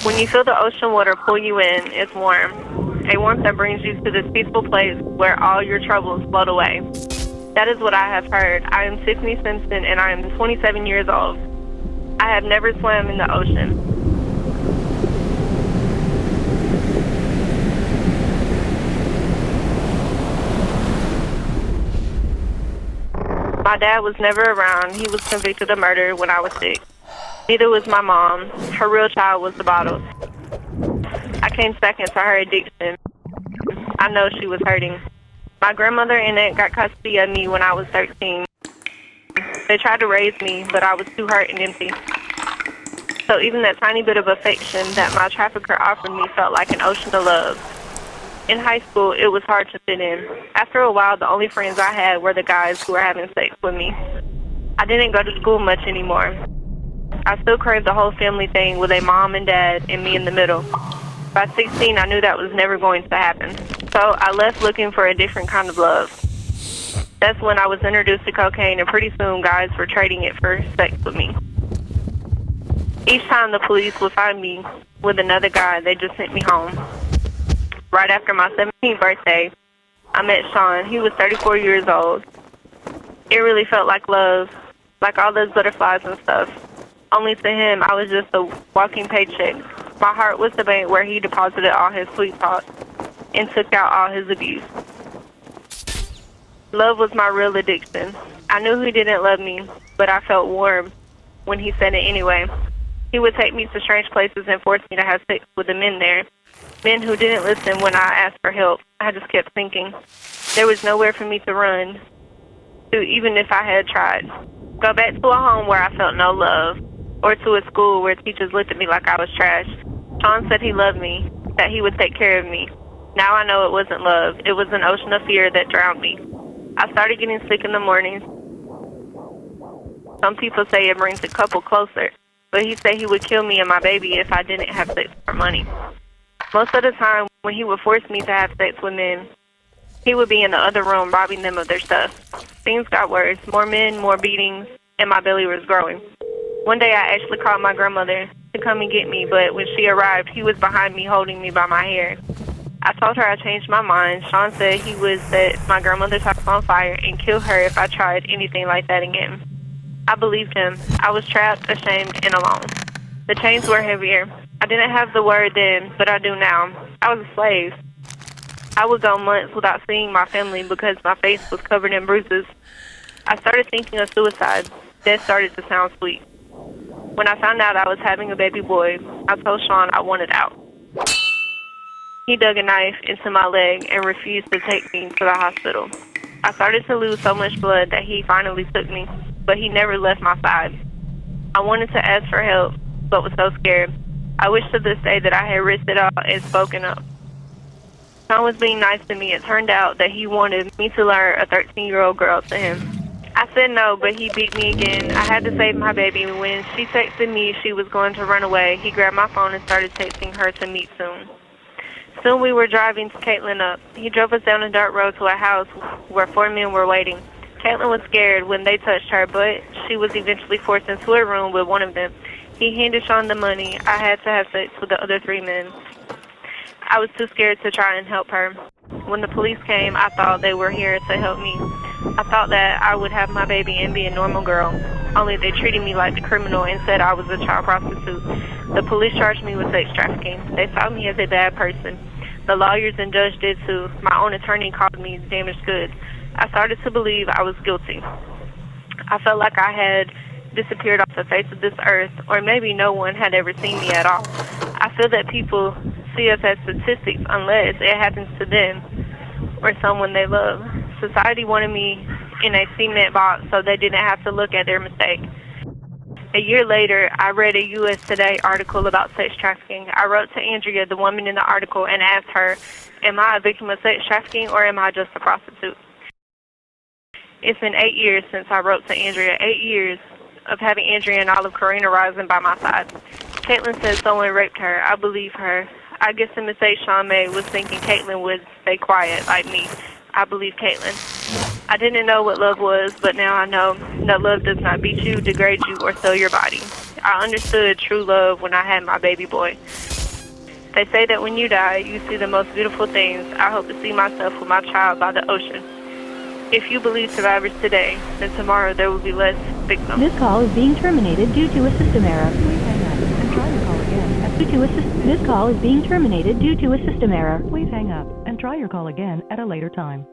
When you feel the ocean water pull you in, it's warm. A warmth that brings you to this peaceful place where all your troubles float away. That is what I have heard. I am Tiffany Simpson, and I am 27 years old. I have never swam in the ocean. My dad was never around. He was convicted of murder when I was 6. Neither was my mom. Her real child was the bottle. I came second to her addiction. I know she was hurting. My grandmother and aunt got custody of me when I was 13. They tried to raise me, but I was too hurt and empty. So even that tiny bit of affection that my trafficker offered me felt like an ocean of love. In high school, it was hard to fit in. After a while, the only friends I had were the guys who were having sex with me. I didn't go to school much anymore. I still craved the whole family thing with a mom and dad and me in the middle. By 16, I knew that was never going to happen. So I left looking for a different kind of love. That's when I was introduced to cocaine, and pretty soon guys were trading it for sex with me. Each time the police would find me with another guy, they just sent me home. Right after my 17th birthday, I met Sean. He was 34 years old. It really felt like love, like all those butterflies and stuff. Only to him, I was just a walking paycheck. My heart was the bank where he deposited all his sweet thoughts and took out all his abuse. Love was my real addiction. I knew he didn't love me, but I felt warm when he said it anyway. He would take me to strange places and force me to have sex with the men there. Men who didn't listen when I asked for help. I just kept thinking. There was nowhere for me to run to, even if I had tried. Go back to a home where I felt no love, or to a school where teachers looked at me like I was trash. Sean said he loved me, that he would take care of me. Now I know it wasn't love. It was an ocean of fear that drowned me. I started getting sick in the mornings. Some people say it brings a couple closer, but he said he would kill me and my baby if I didn't have sex for money. Most of the time, when he would force me to have sex with men, he would be in the other room robbing them of their stuff. Things got worse. More men, more beatings, and my belly was growing. One day I actually called my grandmother to come and get me, but when she arrived, he was behind me holding me by my hair. I told her I changed my mind. Sean said he would set my grandmother's house on fire and kill her if I tried anything like that again. I believed him. I was trapped, ashamed, and alone. The chains were heavier. I didn't have the word then, but I do now. I was a slave. I would go months without seeing my family because my face was covered in bruises. I started thinking of suicide. Death started to sound sweet. When I found out I was having a baby boy, I told Sean I wanted out. He dug a knife into my leg and refused to take me to the hospital. I started to lose so much blood that he finally took me, but he never left my side. I wanted to ask for help, but was so scared. I wish to this day that I had risked it all and spoken up. Sean was being nice to me. It turned out that he wanted me to lure a 13-year-old girl to him. I said no, but he beat me again. I had to save my baby. When she texted me she was going to run away, he grabbed my phone and started texting her to meet soon. Soon we were driving to Caitlin up. He drove us down a dirt road to a house where 4 men were waiting. Caitlin was scared when they touched her, but she was eventually forced into a room with one of them. He handed Sean the money. I had to have sex with the other 3 men. I was too scared to try and help her. When the police came, I thought they were here to help me. I thought that I would have my baby and be a normal girl, only they treated me like the criminal and said I was a child prostitute. The police charged me with sex trafficking. They saw me as a bad person. The lawyers and judge did too. My own attorney called me damaged goods. I started to believe I was guilty. I felt like I had disappeared off the face of this earth, or maybe no one had ever seen me at all. I feel that people see us as statistics unless it happens to them or someone they love. Society wanted me in a cement box so they didn't have to look at their mistake. A year later, I read a U.S. Today article about sex trafficking. I wrote to Andrea, the woman in the article, and asked her, am I a victim of sex trafficking or am I just a prostitute? It's been 8 years since I wrote to Andrea, 8 years of having Andrea and all of Karana Rising by my side. Caitlin said someone raped her. I believe her. I guess the mistake Sean made was thinking Caitlin would stay quiet like me. I believe Caitlin. I didn't know what love was, but now I know that love does not beat you, degrade you, or sell your body. I understood true love when I had my baby boy. They say that when you die, you see the most beautiful things. I hope to see myself with my child by the ocean. If you believe survivors today, then tomorrow there will be less victims. This call is being terminated due to a system error. Please hang up and try your call again. This call is being terminated due to a system error. Please hang up and try your call again at a later time.